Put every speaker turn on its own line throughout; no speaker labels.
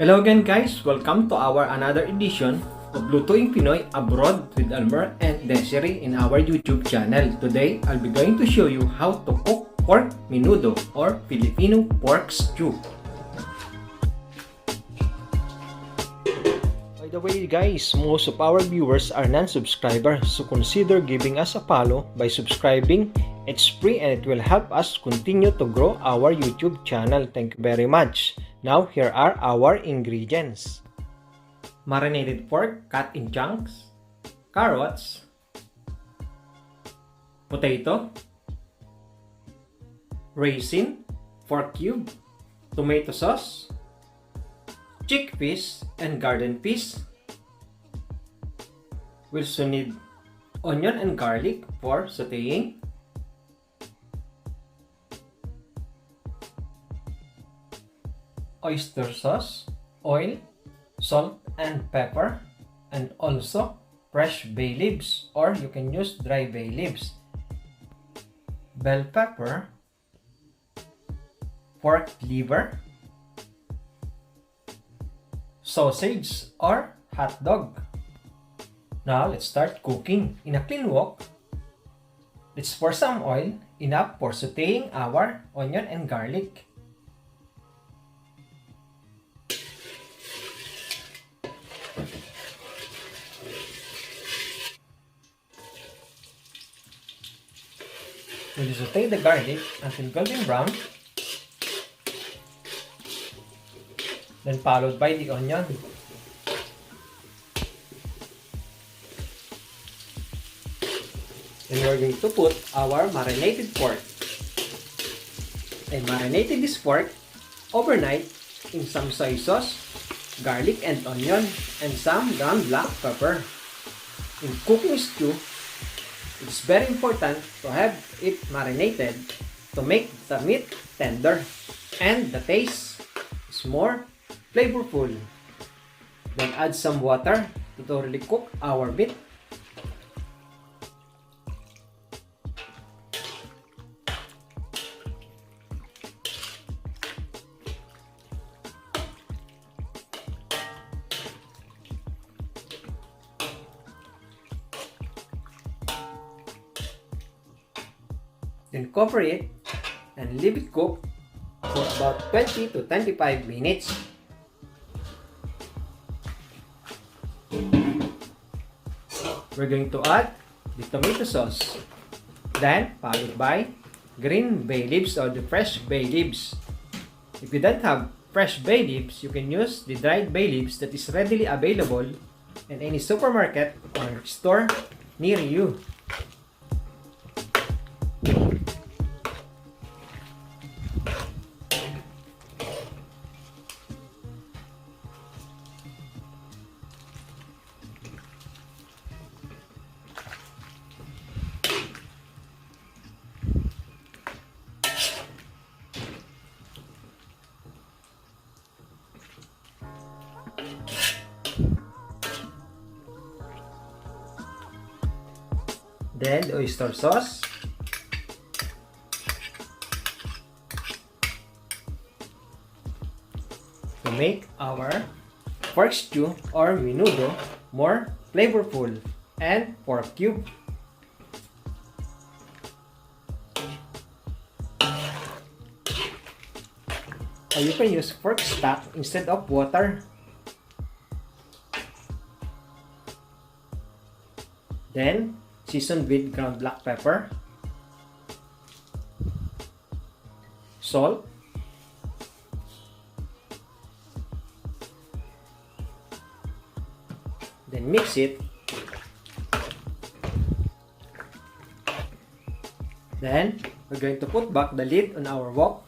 Hello again guys, welcome to our another edition of Lutuing Pinoy Abroad with Almer and Desiree in our YouTube channel. Today, I'll be going to show you how to cook pork menudo or Filipino pork stew. By the way guys, most of our viewers are non-subscribers, so consider giving us a follow by subscribing. It's free and it will help us continue to grow our YouTube channel. Thank you very much. Now, here are our ingredients. Marinated pork cut in chunks, carrots, potato, raisin, pork cube, tomato sauce, chickpeas and garden peas. We also need onion and garlic for sauteing, oyster sauce, oil, salt and pepper, and also fresh bay leaves, or you can use dry bay leaves, bell pepper, pork liver, sausage or hot dog. Now let's start cooking. In a clean wok, let's pour some oil, enough for sauteing our onion and garlic. We'll saute the garlic until golden brown, then followed by the onion. Then we're going to put our marinated pork. I marinated this pork overnight in some soy sauce, garlic and onion, and some ground black pepper. In cooking stew, it's very important to have it marinated to make the meat tender and the taste is more flavorful. Then add some water to thoroughly cook our meat. Then cover it and leave it cook for about 20 to 25 minutes. We're going to add the tomato sauce, then followed by green bay leaves or the fresh bay leaves. If you don't have fresh bay leaves, you can use the dried bay leaves that is readily available in any supermarket or store near you. Then the oyster sauce, to make our pork stew or menudo more flavorful, and pork cube. Or you can use pork stock instead of water. Then season with ground black pepper, salt, then mix it. Then we're going to put back the lid on our wok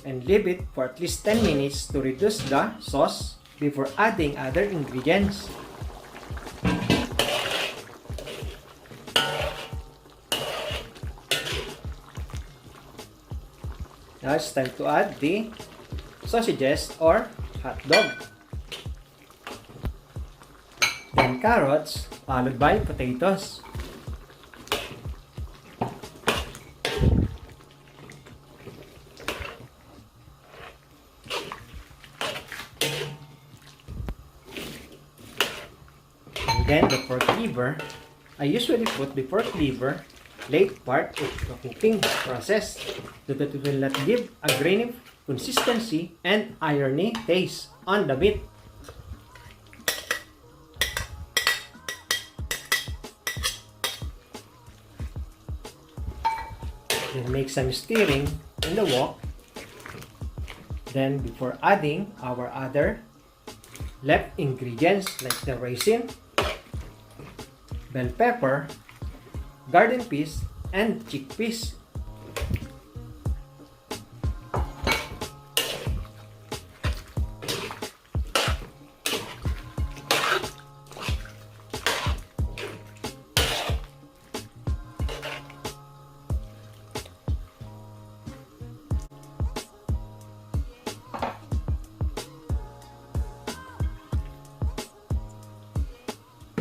and leave it for at least 10 minutes to reduce the sauce before adding other ingredients. Now it's time to add the sausages or hot dog. Then carrots, followed by potatoes. Then the pork liver. I usually put the pork liver late part of the cooking process so that it will not give a grainy consistency and irony taste on the meat. Then make some stirring in the wok. Then before adding our other left ingredients like the raisin, bell pepper, garden peas, and chickpeas.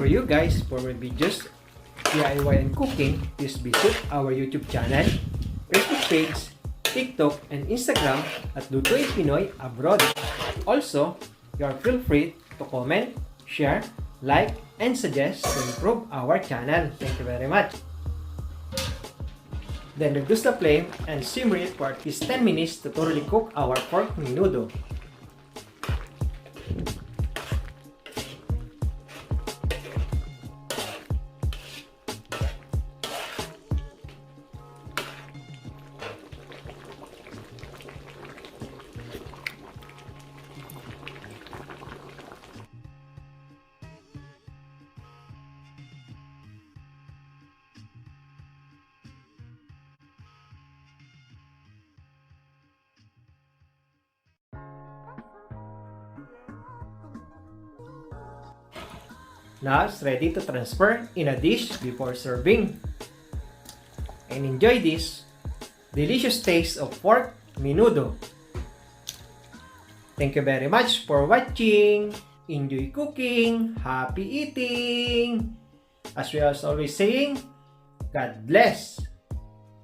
For you guys, for my videos, DIY and cooking, please visit our YouTube channel, Facebook page, TikTok, and Instagram at Lutuin Pinoy Abroad. Also, you are feel free to comment, share, like, and suggest to improve our channel. Thank you very much. Then reduce the flame and simmer it for at least 10 minutes to thoroughly cook our pork menudo. Now it's ready to transfer in a dish before serving. And enjoy this delicious taste of pork menudo. Thank you very much for watching. Enjoy cooking. Happy eating. As we are always saying, God bless.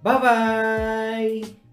Bye-bye.